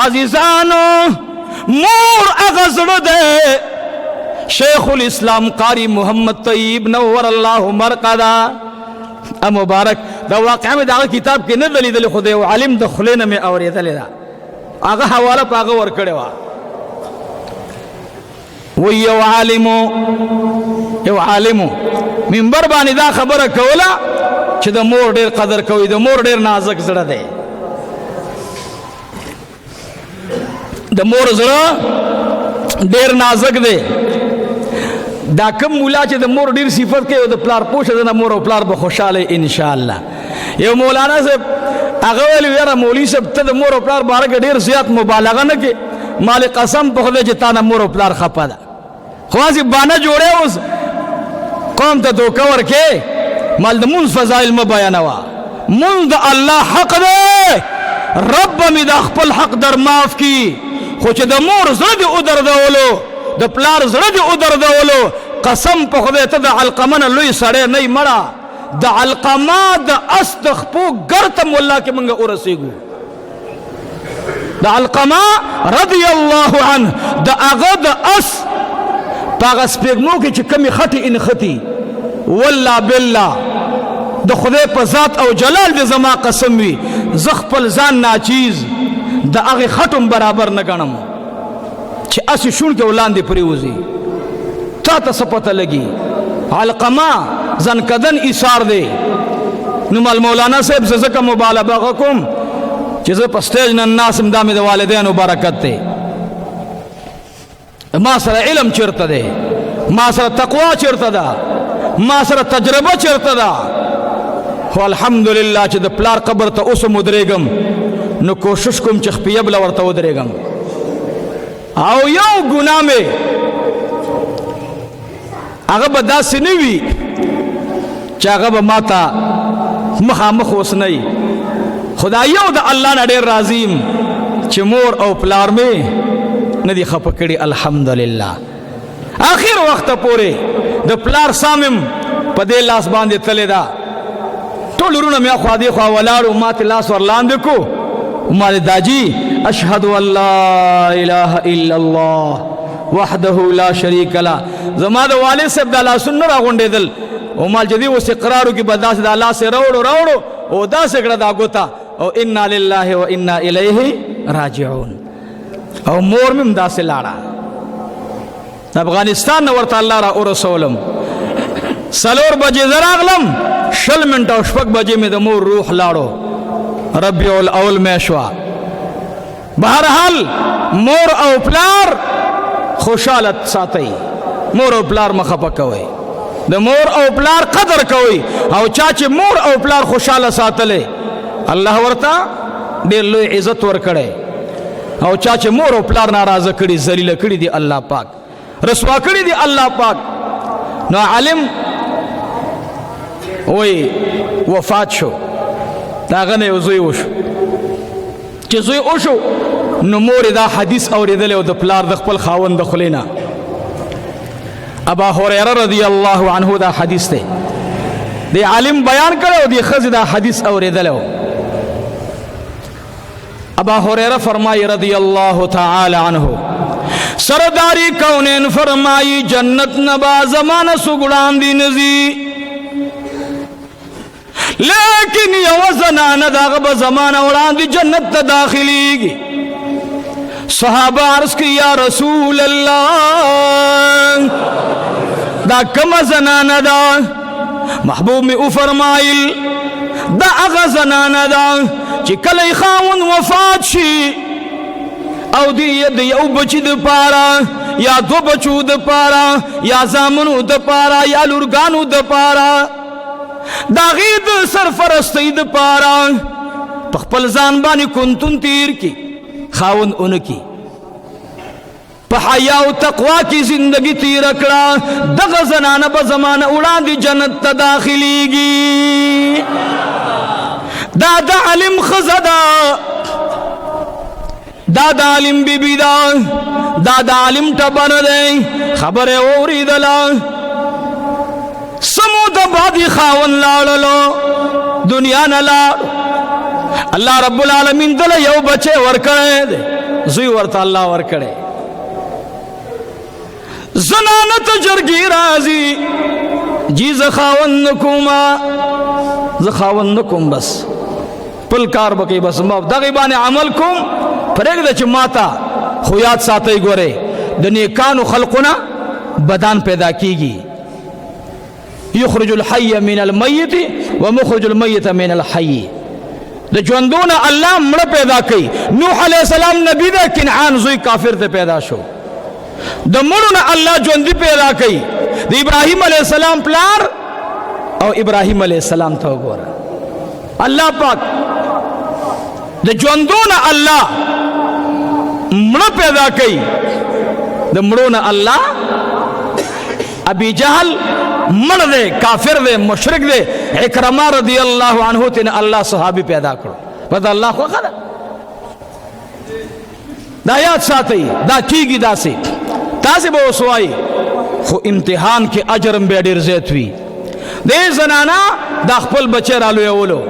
عزیزانو مور اغزر دے شیخ الاسلام قاری محمد طیب نور اللہ مرقدہ مبارک دا واقعہ میں دا کتاب کی ندلی دلی خودے و علم دخلین میں اوری دلی دا آغا حوالا پا آغا ورکڑے وا وی یو عالمو منبر بانی دا خبر کولا چھ دا مور دیر قدر کوئی دا مور دیر نازک زڑا دے دا مور زڑا دیر نازک دے دا کم مولا چې د مور ډیر صفت کوي او د پلار پوښه د مور او پلار به خوشاله ان شاء الله یو مولانا صاحب هغه ویل یاره مولوی صاحب ته د مور او پلار باره کې ډیر زیات مبالغه نه کې مال قسم په خدای چې تا نه مور او پلار خپه ده خو ځي بانه جوړه اوس قوم ته دوکه ورکې مال د مونږ فضایل م بیانوا مونږ د الله حق ده رب می د خپل حق در معاف کی خو چې د مور زړه دی او دردولو د پلار زړه دی او دردولو قسم په خدای ته د علقمه نه لوی سړی نه مړه د علقمه د اس د خپو ګرته مولا کې موږ ورسېږو د علقمه رضی الله عنه د هغه د اس په هغه سپېږمو کې چې کمې خټې انختی والله بالله د خدای په ذات او جلال د زما قسم وي زه خپل ځان ناچیز د هغې خټم برابر نه ګڼم چې اسی شون کې ولاندې پریوزي تا ته څه پته لګي علقمه زنکدن ایثار دی نو مال مولانا صاحب زه ځکه مبالغه کوم چې زه په سټیج نه ناسم دا مې د والدینو برکت دی ما سره علم چیرته دی ما سره تقوا چیرته ده ما سره تجربه چیرته ده خو الحمدلله چې د پلار قبر ته اوس ودرېږم نو کوشش کوم چې خپیه بله ورته ودرېږم او یو ګناه مې هغه به داسې نه وي چې هغه به ما ته مخامخ اوس نه وي خدا یو د الله نه ډېر راضي یم چې مور او پلار مې نه دي خفه کړي الحمدلله آخر وخت پورې د پلار سامم په دې لاس باندې تللی ده ټول ورونه مې خوا دې خوا ولاړو ما ته لاس ورلاندې کو ما داجی اشهد ان لا اله الا الله وحده لا شريك له زما د والد صاحب د لاسونو نه راغونډېدل او مال جدي اوس اقرارو کې به داسې د الله سره راوړو او داسې کړه دا ګوتا او انا لله و انا الیه راجعون او مور مم داسې لاړه د افغانستان نه ورته الله را ورسولم 4 بجې زه راغلم 20 منټه او 6 بجې مې د مور روح لاړو ربیع الاول میشوا بہرحال مور او پلار خوشحالت ساتي مور او پلار مخفه کوي د مور او پلار قدر کوي او چا چې مور او پلار خوشاله ساتلې الله ورته ډېر لوی عزت ورکړي او چا چې مور او پلار ناراضه کړي ذلیله کړي دي الله پاک رسوا کړي دي الله پاک نو عالم وای وفات شو داغه نه زوی وشو چې زوی وشو نو مور دا حدیث اوریدل او د پلار د خپل خاوند د خلینا ابا هريره رضی الله عنه دا حدیث دی دی عالم بیان کړو دی خزی دا حدیث اوریدل ابا هريره فرمای رضی الله تعالی عنه سرداری کونین فرمای جنت نبا زمانہ سګړان دی نزی لیکن یو زنانه داغه به زمانہ وړاندې جنت ته داخليږي صحابه عرض کی یا رسول الله دا کم زنانه دا محبوب می او فرمایل دا هغه زنانه دا چې کله خاوند وفات شي او دی یو بچی د پاره یا دو بچو د پاره یا زامنو د پاره یا لورګانو د پاره دا غید سرفرستی د پاره په خپل ځان باندې کنتون تیر کی خاوند اون کی په حیا او تقوا کی زندگی تیر کړه دغه زنانه په زمانه وړاندې جنت ته داخليږي دا د علم خزدا دا د علم بیبی دا د علم ټبر دی خبره اوریدله سمو د بادي خاون لاړلو دنیا نه لاړ الله رب العالمین دل یو بچه ورکړی دی زوی ورته الله ورکړی. زنانه ته جرګې راځي جی زه خاوند نه کومه، زه خاوند نه کوم، بس خپل کار به کوي، بس ما دغې باندې عمل کوم، پرېږده چې ما ته خو یاد ساتئ. ګورئ د نیکانو خلقونه بدان پیدا کیږي. یخرج الحی من المیت ومخرج المیت من الحی. د ژوندونه الله مړه پیدا کوي. نوح علیه السلام نبی ده، کنعان زوی کافر ته پیدا شو. د مړو نه الله ژوندي پیدا کوي. د ابراهیم علیه السلام پلار او ابراهیم علیه السلام ته وګوره، الله پاک د ژوندونه الله مړه پیدا کوي. د مړو نه الله ابي جهل مړ دی، کافر دی، مشرک دی. اکرمه رضی الله عنه ته الله صحابي پیدا کړو. پس الله خو خدا دا یاد ساتئ، دا کیږي داسې. تاسې به اوس وایي خو امتحان کې اجر هم بیا ډېر زیات وي. دې زنانه دا خپل بچی رالویولو،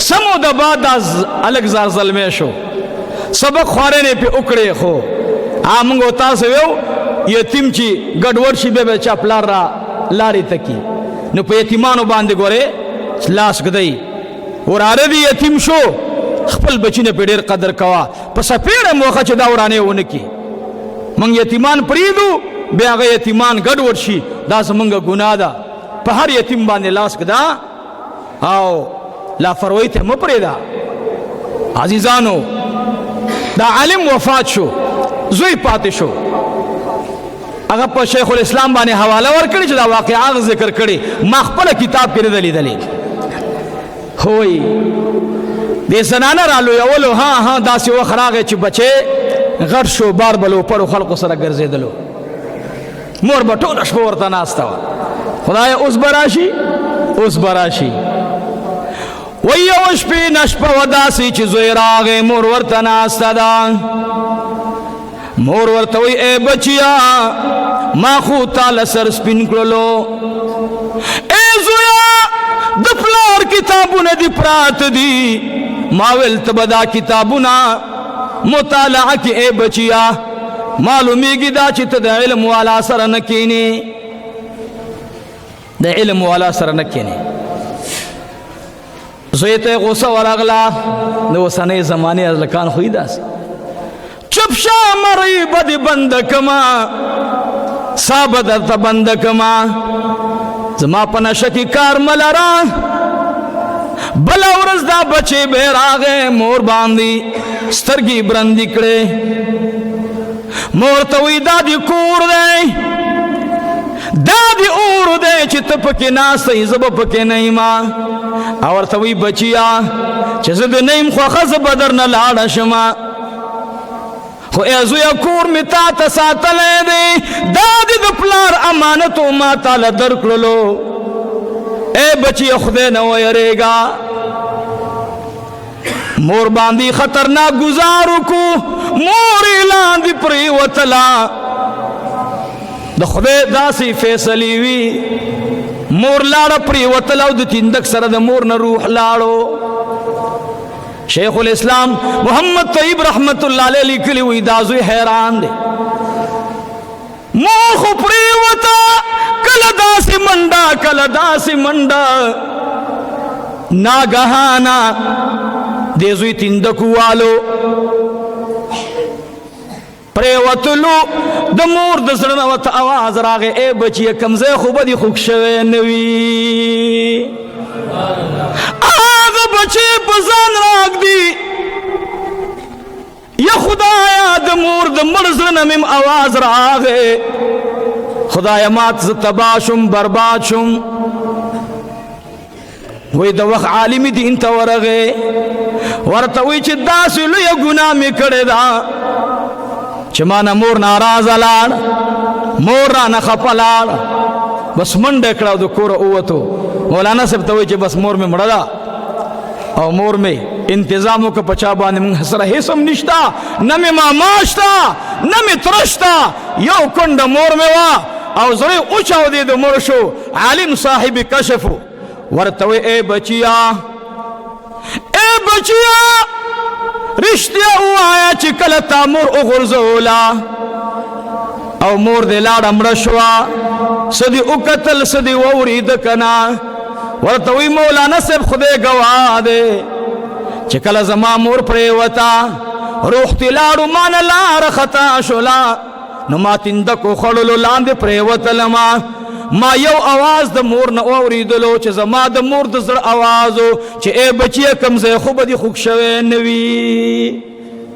سمو د بعد دا الګ زار زلمی شو، سبق خوارنې پې وکړې. خو موږ تاسو ویو یتیم چې ګډوډ شي بیا به چا پلار را لارې تکي، نو په یتیمانو باندې ګورې لاس ږدئ. وراره دې یتیم شو، خپل بچی نه پې ډېر قدر کوه. په سپېړه موخه چې دا ورانې ونه کړي. موږ یتیمان پرېږدو، بیا هغه یتیمان ګډوډ شي، دا زموږ ګناه ده. په هر یتیم باندې لاس ږده او لاپروايي ته مه پرېږده. عزیزانو دا عالم وفات شو، زوی پاتې شو، هغه په شیخ الاسلام باندې حواله ورکړي چې دا واقعه ذکر کړي. ما خپله کتاب کې نه ده لیدلې. هوی دې زنانه رالویولو، ها داسې وخت راغی چې بچی غټ شو، بار بلو پرو خلقو سره ګرځېدلو. مور به ټوله شپه ورته ناسته وه. خدایه اوس به راشي، اوس به راشي. وی یوه شپې نه شپه وه داسې چې زوی راغی، مور ورته ناسته ده. مور ورته وی ای بچیا ما خو تاله سر سپین کړلو. ای زویا د پلار کتابونه دي پراته دي، ما ویل ته به دا کتابونه مطالعه کې. ای بچیا معلومیږي دا چې ته د علم والا سره نه کینې، د علم والا سره نه کینې. زوی ته غوسه ورغله. د اوسنۍ زمانې هلکان خو یې داسې چپ شه مرۍ به دې بنده کما، سا به درته بنده کما، زما په نشه کې کار مه لره. بله ورځ دا بچی به راغی، مور باندې سترګې برندې کړې. مور ته وی دا دې کور دی، دا دې اور دی چې ته پکې ناسته یې، زه به پکې نه یم. او ورته وی بچیا چې زه د نه یم خوښه، زه به درنه لاړه شمه. خو ای زویا کور می تا ته ساتلی دی، دا دې د پلار امانتو ما تاله درکړلو. ای بچی خدای نه ویریږه. مور باندې خطرناک گزار وکړو، مور یې لاندې پرېوتله. د خدای داسې فیصلې وي، مور لاړه پرېوتله او د تندک سره د مور نه روح لاړو. شیخ الاسلام محمد طیب رحمت الله علیه لیکلی وی دا زوی حیران دی. مور خو پرېوته، کله داسې منډه کله داسې منډه. ناګهانه دې زوی تندک والو، پرېوتلو. د مور د زړه نه ورته اواز راغی، ای بچیه کوم ځای خو به دې خوږ شوی نه وي. هغه بچی په ځان راږدي. یا خدایا د مور د مړ زړه نه مې اواز راغی، خدایا مات زه تباه شم، برباد شم. وی د وخت عالمي دین ته ورغی، ورته وی چې داسې لویه ګناه مې کړې ده چې ما نه مور ناراضه لاړ، مور رانه خفه لاړ. بس منډه کړه او د کوره ووتو. مولانا صاحب ته وایي چې بس مور مې مړه ده او مور مې انتظام وکړه په چا باندې، موږ سره هېڅ هم نشته، نه مې ماما شته نه مې تره شته، یو کونډه مور مې وه او زړه یې وچاودې د مړ شو. عالم صاحب کشف ورته وایي ای بچیا، ای بچیا رښتیا ووایه چې کله تا مور وغورځوله او مور دې لاړه مړه شوه څه دې وکتل څه دې واورېده که نه ورته وی مولانا صاحب خدای ګواه دی چې کله زما مور پرېوته روغتې لاړو ما نه لاره خطا شوله نو ما تندکو خوړلو لاندې پرېوتلمه ما یو आवाज د مور نه واورېدلو چې زما د مور د زړه आवाज و چې ای بچیه کوم ځای خو به دې خوږ شوی نه وي